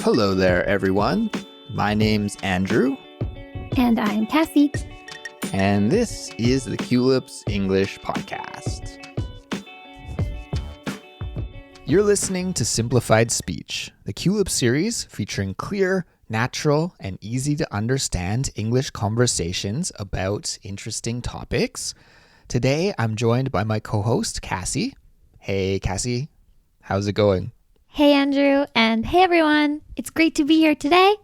Hello there, everyone. My name's Andrew. And I'm Kassy. And this is the Culips English Podcast. You're listening to Simplified Speech, the Culips series featuring clear, natural, and easy to understand English conversations about interesting topics. Today, I'm joined by my co-host, Kassy. Hey, Kassy. How's it going? Hey, Andrew. And hey, everyone. It's great to be here today.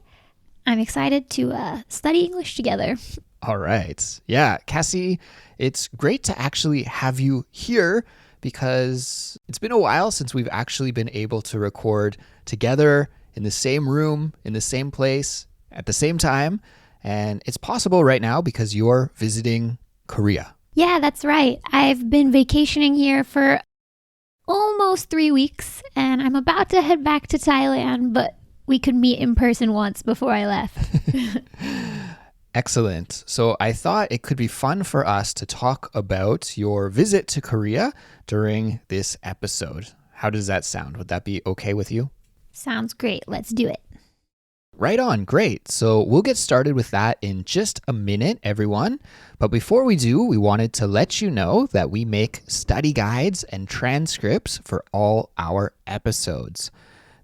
I'm excited to study English together. All right. Yeah, Kassy, it's great to actually have you here because it's been a while since we've actually been able to record together in the same room, in the same place, at the same time. And it's possible right now because you're visiting Korea. Yeah, that's right. I've been vacationing here for almost 3 weeks, and I'm about to head back to Thailand, but we could meet in person once before I left. Excellent. So I thought it could be fun for us to talk about your visit to Korea during this episode. How does that sound? Would that be okay with you? Sounds great. Let's do it. Right on. Great. So we'll get started with that in just a minute, everyone. But before we do, we wanted to let you know that we make study guides and transcripts for all our episodes.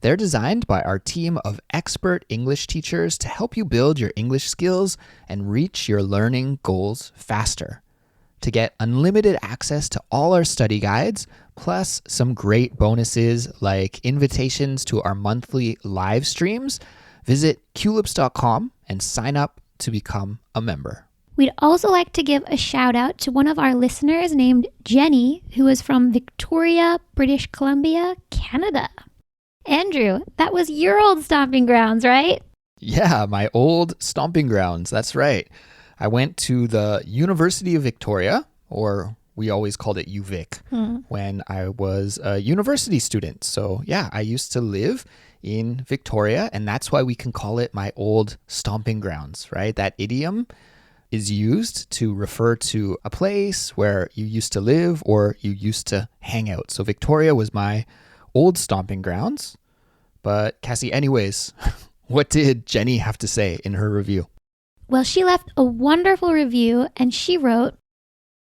They're designed by our team of expert English teachers to help you build your English skills and reach your learning goals faster. To get unlimited access to all our study guides, plus some great bonuses like invitations to our monthly live streams, visit culips.com and sign up to become a member. We'd also like to give a shout out to one of our listeners named Jenny, who is from Victoria, British Columbia, Canada. Andrew, that was your old stomping grounds, right? Yeah, my old stomping grounds. That's right. I went to the University of Victoria, or we always called it UVic, when I was a university student. So yeah, I used to live in Victoria, and that's why we can call it my old stomping grounds, right? That idiom is used to refer to a place where you used to live or you used to hang out. So Victoria was my old stomping grounds. But Kassy, anyways, what did Jenny have to say in her review? Well, she left a wonderful review and she wrote,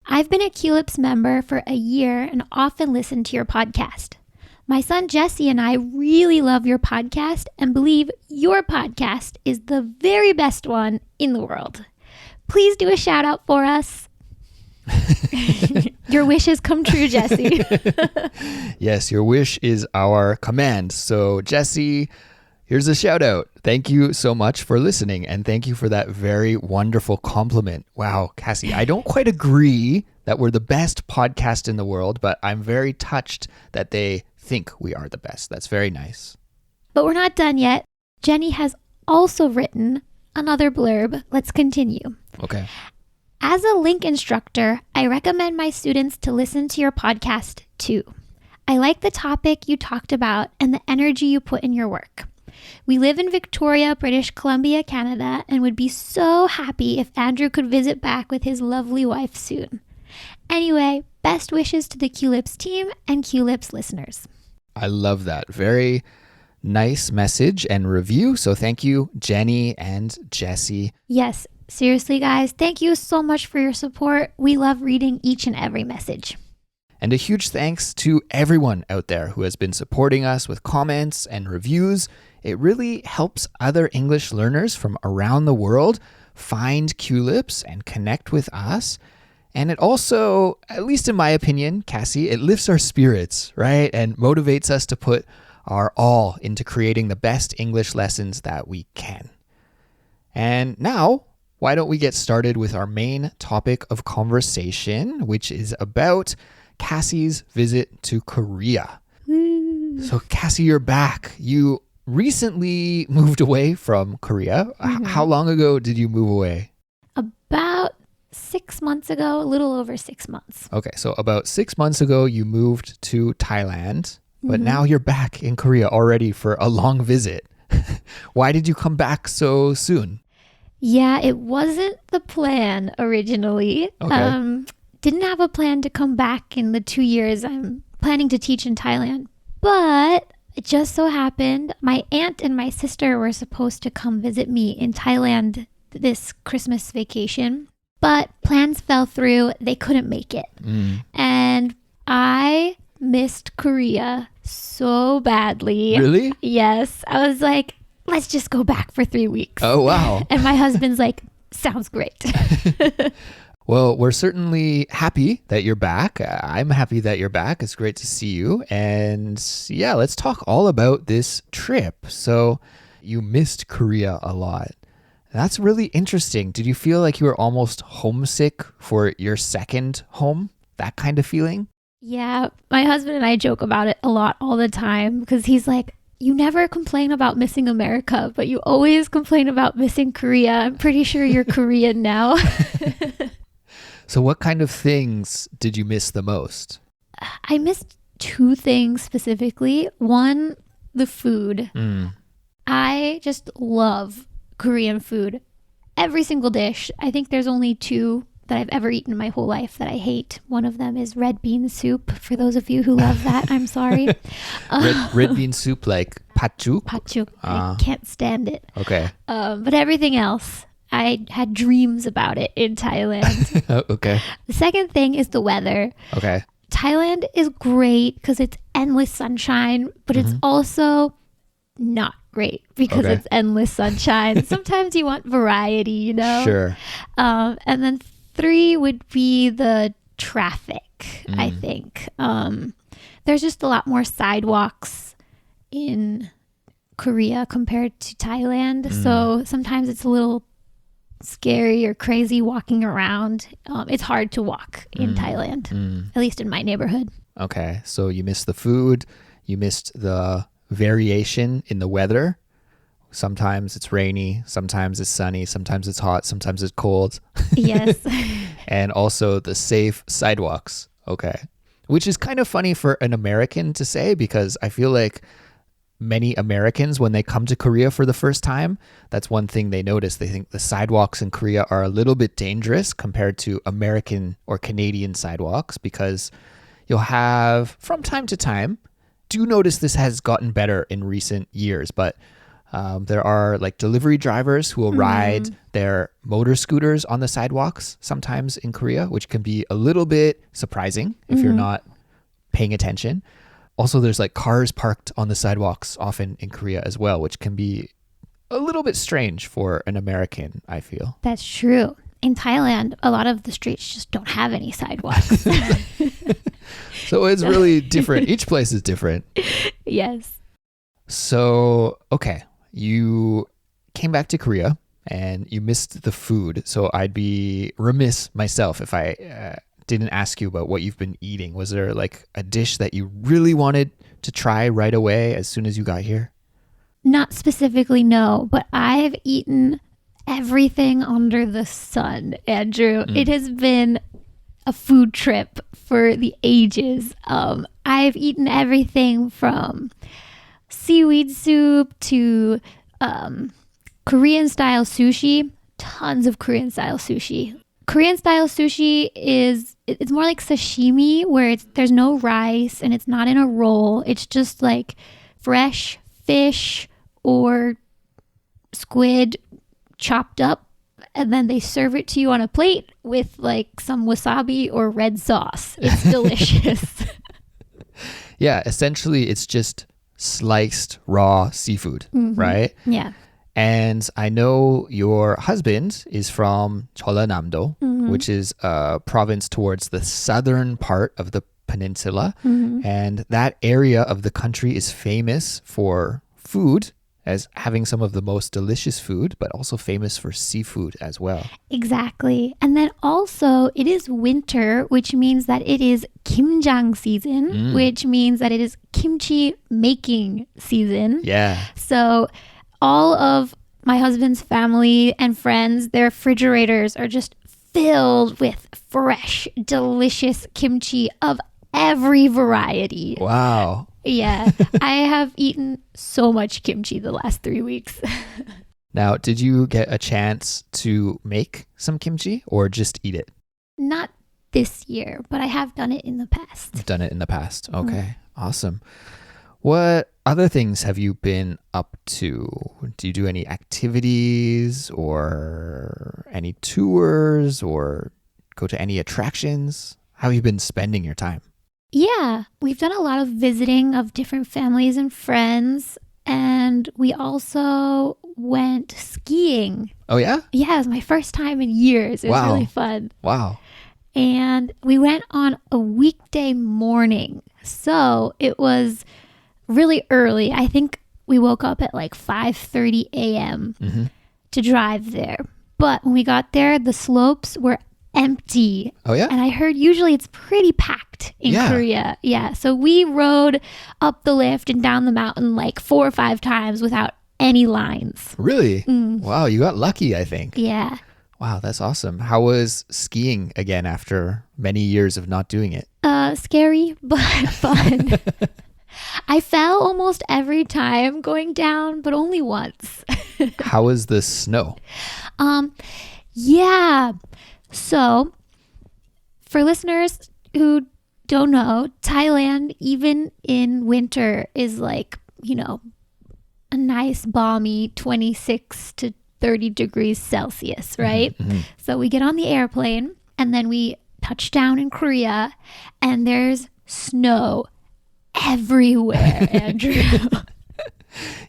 I've been a Culips member for a year and often listen to your podcast. My son Jesse and I really love your podcast and believe your podcast is the very best one in the world. Please do a shout out for us. Your wish has come true, Jesse. Yes, your wish is our command. So Jesse, here's a shout out. Thank you so much for listening. And thank you for that very wonderful compliment. Wow, Kassy, I don't quite agree that we're the best podcast in the world, but I'm very touched that they think we are the best. That's very nice. But we're not done yet. Jenny has also written another blurb. Let's continue. Okay. As a link instructor, I recommend my students to listen to your podcast too. I like the topic you talked about and the energy you put in your work. We live in Victoria, British Columbia, Canada, and would be so happy if Andrew could visit back with his lovely wife soon. Anyway, best wishes to the Culips team and Culips listeners. I love that. Very nice message and review. So thank you, Jenny and Jesse. Yes, seriously, guys, thank you so much for your support. We love reading each and every message. And a huge thanks to everyone out there who has been supporting us with comments and reviews. It really helps other English learners from around the world find Culips and connect with us. And it also, at least in my opinion, Kassy, it lifts our spirits, right? And motivates us to put our all into creating the best English lessons that we can. And now, why don't we get started with our main topic of conversation, which is about Kassy's visit to Korea. Woo. So Kassy, you're back. You recently moved away from Korea. How long ago did you move away? About 6 months ago, a little over 6 months. Okay, so about 6 months ago, you moved to Thailand, but now you're back in Korea already for a long visit. Why did you come back so soon? Yeah, it wasn't the plan originally. Okay. Didn't have a plan to come back in the 2 years I'm planning to teach in Thailand. But It just so happened my aunt and my sister were supposed to come visit me in Thailand this Christmas vacation, but plans fell through. They couldn't make it. And I missed Korea so badly. Really? Yes. I was like, let's just go back for 3 weeks. Oh, wow. And my husband's like, sounds great. Well, we're certainly happy that you're back. I'm happy that you're back. It's great to see you. And yeah, let's talk all about this trip. So you missed Korea a lot. That's really interesting. Did you feel like you were almost homesick for your second home? That kind of feeling? Yeah, my husband and I joke about it a lot all the time because he's like, you never complain about missing America, but you always complain about missing Korea. I'm pretty sure you're Korean now. So what kind of things did you miss the most? I missed 2 things specifically. One, the food. I just love Korean food. Every single dish. I think there's only 2 that I've ever eaten in my whole life that I hate. One of them is red bean soup. For those of you who love that, I'm sorry. Red bean soup like patjuk? Patjuk. I can't stand it. Okay. But everything else, I had dreams about it in Thailand. Okay. The second thing is the weather. Okay. Thailand is great because it's endless sunshine, but it's also not great because it's endless sunshine. Sometimes you want variety, you know? Sure. And then 3 would be the traffic, I think. There's just a lot more sidewalks in Korea compared to Thailand. So sometimes it's a little scary or crazy walking around. It's hard to walk in Thailand, at least in my neighborhood. Okay. So you missed the food. You missed the variation in the weather. Sometimes it's rainy, sometimes it's sunny, sometimes it's hot, sometimes it's cold. Yes. And also the safe sidewalks. Okay. Which is kind of funny for an American to say because I feel like many Americans, when they come to Korea for the first time, that's one thing they notice. They think the sidewalks in Korea are a little bit dangerous compared to American or Canadian sidewalks because you'll have, from time to time, do notice this has gotten better in recent years, but there are like delivery drivers who will ride their motor scooters on the sidewalks sometimes in Korea, which can be a little bit surprising if you're not paying attention. Also, there's like cars parked on the sidewalks often in Korea as well, which can be a little bit strange for an American, I feel. That's true. In Thailand, a lot of the streets just don't have any sidewalks. So it's really different. Each place is different. Yes. So, okay, you came back to Korea and you missed the food. So I'd be remiss myself if I didn't ask you about what you've been eating. Was there like a dish that you really wanted to try right away as soon as you got here? Not specifically, no, but I've eaten everything under the sun, Andrew. It has been a food trip for the ages. I've eaten everything from seaweed soup to Korean style sushi. Tons of Korean style sushi. Korean style sushi it's more like sashimi where there's no rice and it's not in a roll. It's just like fresh fish or squid chopped up, and then they serve it to you on a plate with like some wasabi or red sauce. It's delicious. Yeah, essentially it's just sliced raw seafood, right? Yeah. And I know your husband is from Jeollanam-do, which is a province towards the southern part of the peninsula. And that area of the country is famous for food, as having some of the most delicious food, but also famous for seafood as well. Exactly. And then also it is winter, which means that it is kimjang season, which means that it is kimchi making season. Yeah. So all of my husband's family and friends, their refrigerators are just filled with fresh, delicious kimchi of every variety. Wow. Yeah, I have eaten so much kimchi the last 3 weeks. Now, did you get a chance to make some kimchi or just eat it? Not this year, but I have done it in the past. You've done it in the past. Okay, awesome. What other things have you been up to? Do you do any activities or any tours or go to any attractions? How have you been spending your time? Yeah, we've done a lot of visiting of different families and friends. And we also went skiing. Oh, yeah? Yeah, it was my first time in years. It was Wow. really fun. Wow. And we went on a weekday morning. So it was really early. I think we woke up at like 5:30 a.m. to drive there. But when we got there, the slopes were empty. Oh, yeah? And I heard usually it's pretty packed in Korea. Yeah. So we rode up the lift and down the mountain like 4 or 5 times without any lines. Really? Wow, you got lucky, I think. Yeah. Wow, that's awesome. How was skiing again after many years of not doing it? Scary, but fun. I fell almost every time going down, but only once. How was the snow? Yeah. So, for listeners who don't know, Thailand, even in winter, is like, a nice balmy 26 to 30 degrees Celsius, right? So we get on the airplane and then we touch down in Korea and there's snow everywhere, Andrew.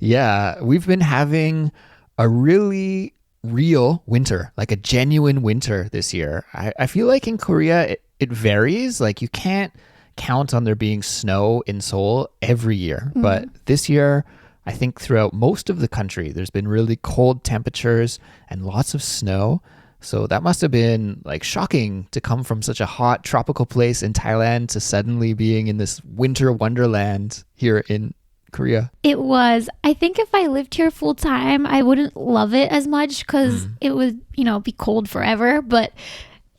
Yeah, we've been having a really real winter, like a genuine winter this year. I feel like in Korea, it varies. Like you can't count on there being snow in Seoul every year. But this year, I think throughout most of the country, there's been really cold temperatures and lots of snow. So that must have been like shocking to come from such a hot tropical place in Thailand to suddenly being in this winter wonderland here in Korea. It was. I think if I lived here full time, I wouldn't love it as much because it would, be cold forever. But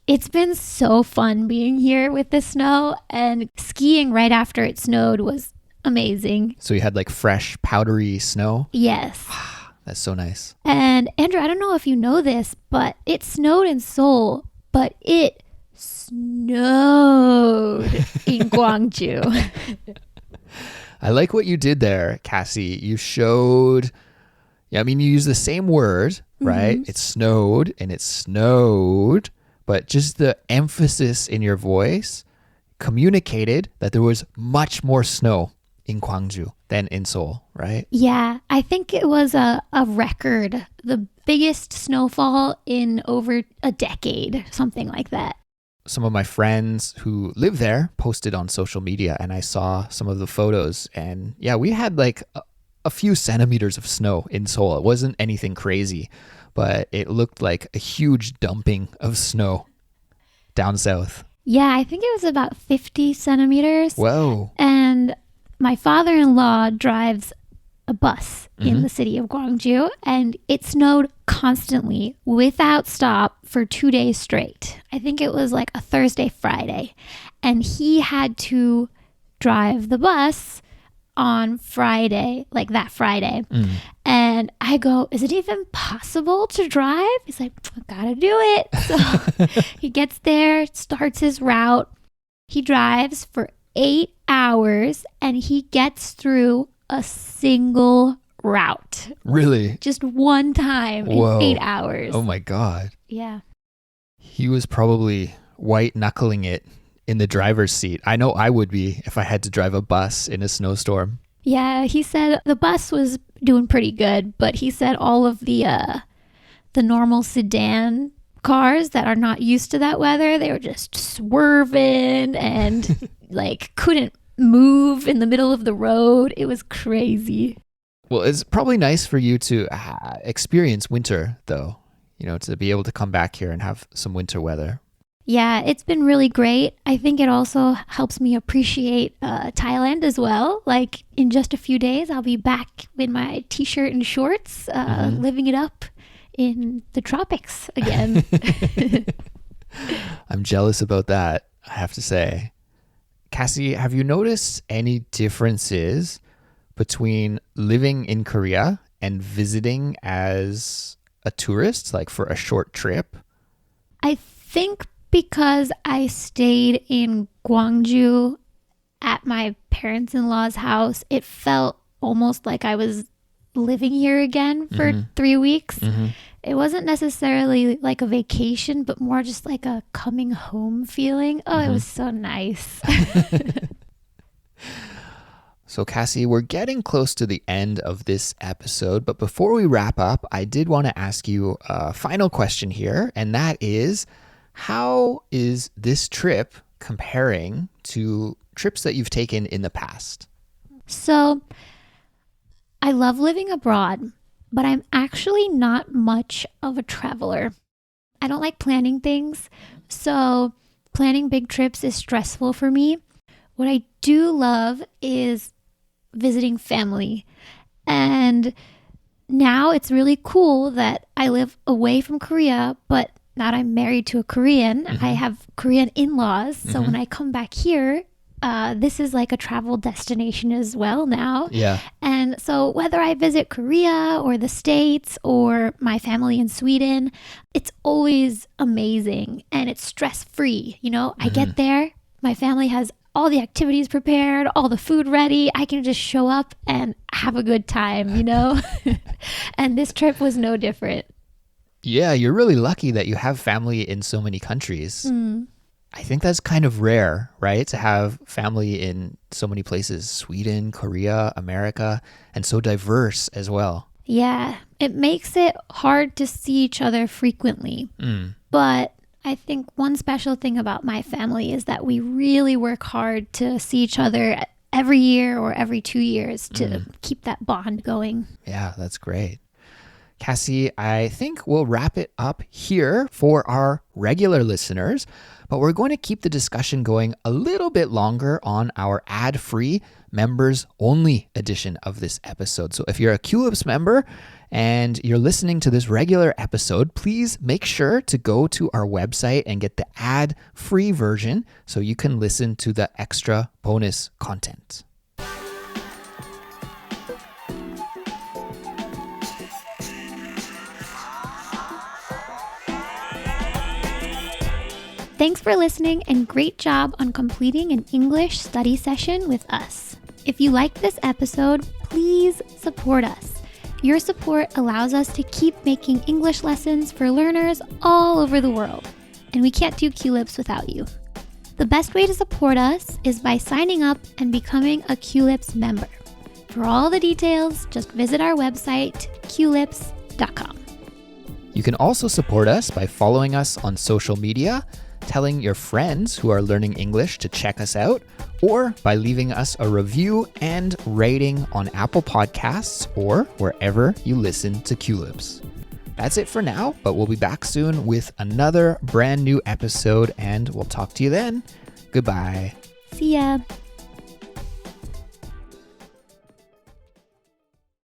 it's been so fun being here with the snow, and skiing right after it snowed was amazing. So you had like fresh, powdery snow? Yes. That's so nice. And Andrew, I don't know if you know this, but it snowed in Seoul, but it snowed in Gwangju. I like what you did there, Kassy. You showed, you used the same word, right? It snowed and it snowed, but just the emphasis in your voice communicated that there was much more snow in Gwangju than in Seoul, right? Yeah, I think it was a record, the biggest snowfall in over a decade, something like that. Some of my friends who live there posted on social media and I saw some of the photos, and yeah, we had like a few centimeters of snow in Seoul. It wasn't anything crazy, but it looked like a huge dumping of snow down south. Yeah, I think it was about 50 centimeters. Whoa. And my father-in-law drives a bus in the city of Gwangju, and it snowed constantly without stop for 2 days straight. I think it was like a Thursday, Friday. And he had to drive the bus on Friday, like that Friday. And I go, is it even possible to drive? He's like, I gotta do it. So he gets there, starts his route. He drives for 8 hours and he gets through a single route. Really? Just one time Whoa. in 8 hours. Oh my God. Yeah. He was probably white-knuckling it in the driver's seat. I know I would be if I had to drive a bus in a snowstorm. Yeah, he said the bus was doing pretty good, but he said all of the normal sedan cars that are not used to that weather, they were just swerving and like couldn't move in the middle of the road. It was crazy. Well, it's probably nice for you to experience winter, though, to be able to come back here and have some winter weather. Yeah, it's been really great. I think it also helps me appreciate Thailand as well. Like in just a few days, I'll be back in my t-shirt and shorts, living it up in the tropics again. I'm jealous about that, I have to say. Kassy, have you noticed any differences between living in Korea and visiting as a tourist, like for a short trip? I think because I stayed in Gwangju at my parents-in-law's house, it felt almost like I was living here again for 3 weeks. It wasn't necessarily like a vacation, but more just like a coming home feeling. Oh, it was so nice. So Kassy, we're getting close to the end of this episode, but before we wrap up, I did want to ask you a final question here, and that is, how is this trip comparing to trips that you've taken in the past? So I love living abroad, but I'm actually not much of a traveler. I don't like planning things, so planning big trips is stressful for me. What I do love is visiting family. And now it's really cool that I live away from Korea, but now I'm married to a Korean. I have Korean in-laws. So when I come back here, this is like a travel destination as well now. Yeah. And so whether I visit Korea or the States or my family in Sweden, it's always amazing and it's stress-free. You know, I get there, my family has all the activities prepared, all the food ready. I can just show up and have a good time, you know? And this trip was no different. Yeah, you're really lucky that you have family in so many countries. I think that's kind of rare, right? To have family in so many places, Sweden, Korea, America, and so diverse as well. Yeah, it makes it hard to see each other frequently. But I think one special thing about my family is that we really work hard to see each other every year or every 2 years to keep that bond going. Yeah, that's great. Kassy, I think we'll wrap it up here for our regular listeners, but we're going to keep the discussion going a little bit longer on our ad-free members-only edition of this episode. So if you're a Culips member and you're listening to this regular episode, please make sure to go to our website and get the ad-free version so you can listen to the extra bonus content. Thanks for listening and great job on completing an English study session with us. If you liked this episode, please support us. Your support allows us to keep making English lessons for learners all over the world, and we can't do Culips without you. The best way to support us is by signing up and becoming a Culips member. For all the details, just visit our website, culips.com. You can also support us by following us on social media, telling your friends who are learning English to check us out, or by leaving us a review and rating on Apple Podcasts or wherever you listen to Culips. That's it for now, but we'll be back soon with another brand new episode, and we'll talk to you then. Goodbye. See ya.